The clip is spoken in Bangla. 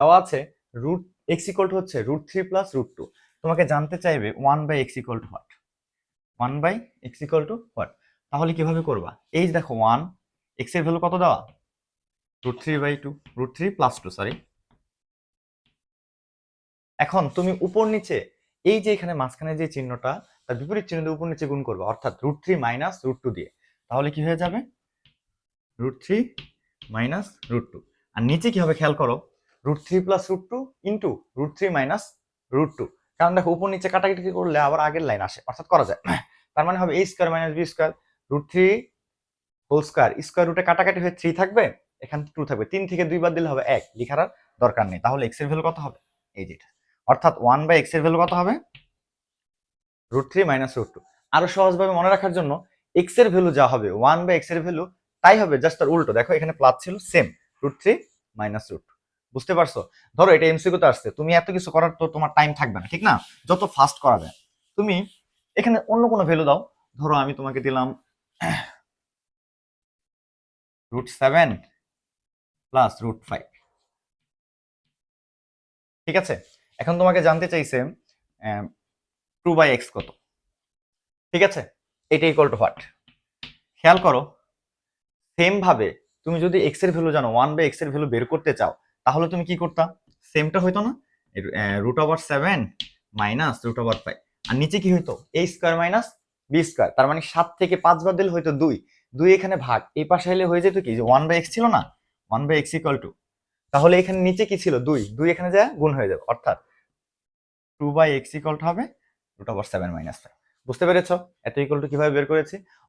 দেওয়া আছে রুট এক্স ইকুয়াল টু হচ্ছে √3 প্লাস √2। তোমাকে জানতে চাইবে 1/x equal to what, 1/x equal to what. তাহলে কিভাবে করবা? এই যে দেখো 1, এক্স এর ভ্যালু কত দেওয়া, √3/2, √3 প্লাস 2, সরি। এখন তুমি উপর নিচে এই যে এখানে মাঝখানে যে চিহ্নটা, তার বিপরীত চিহ্ন দিয়ে উপর নিচে গুণ করবে, অর্থাৎ √3 মাইনাস √2 দিয়ে। তাহলে কি হয়ে যাবে, √3 মাইনাস √2। আর নিচে কি হবে খেয়াল করো, √3 প্লাস √2 ইন্টু √3 মাইনাস √2। কারণ দেখো উপর নিচে কাটাকাটি করলে আবার আগের লাইন আসে, অর্থাৎ করা যায়। তার মানে হবে a square minus b square, √3 whole square, square রুটে কাটাকাটি হয়ে 3 থাকবে, এখানে 2 থাকবে, 3 থেকে 2 বাদ দিলে হবে 1, লিখার আর দরকার নেই। তাহলে x এর ভ্যালু কত হবে, এই যে এটা, অর্থাৎ 1/x এর ভ্যালু কত হবে, √3 মাইনাস √2। আরো সহজভাবে মনে রাখার জন্য x এর ভ্যালু যা হবে 1/x এর ভ্যালু তাই হবে, জাস্ট তার উল্টো। দেখো এখানে প্লাস ছিল, সেম √3 মাইনাস √2। বুঝতে পারছো? ধরো এটা এমসিকিউতে আসছে, তুমি এত কিছু করার তো তোমার টাইম থাকবে না, ঠিক না? যত ফাস্ট করা যায় তুমি এখানে অন্য কোনো ভ্যালু দাও। ধরো আমি তোমাকে দিলাম √7 প্লাস √5, ঠিক আছে? এখন তোমাকে জানতে চাইছে 2/x কত, ঠিক আছে? এটা ইকুয়াল টু হোয়াট। খেয়াল করো, সেম ভাবে তুমি যদি এক্স এর ভ্যালু জানো, 1/x এর ভ্যালু বের করতে চাও, তাহলে তুমি কি করতা, সেমটা হইতো না, √7 মাইনাস √5। আর নিচে কি হইতো, a square minus b square. তার মানে 7 থেকে 5 বাদ দিলে হইতো 2, 2 এখানে ভাগ, এই পাশে এলে হয়ে যেত কি, যে 1/x ছিল না, 1/x ইকুয়াল টু, তাহলে এখানে নিচে কি ছিল, 2, 2 এখানে যায় গুণ হয়ে যাবে, অর্থাৎ 2/x ইকুয়াল টু হবে √7 মাইনাস 5। বুঝতে পেরেছো এত ইকুয়াল টু কিভাবে বের করেছি?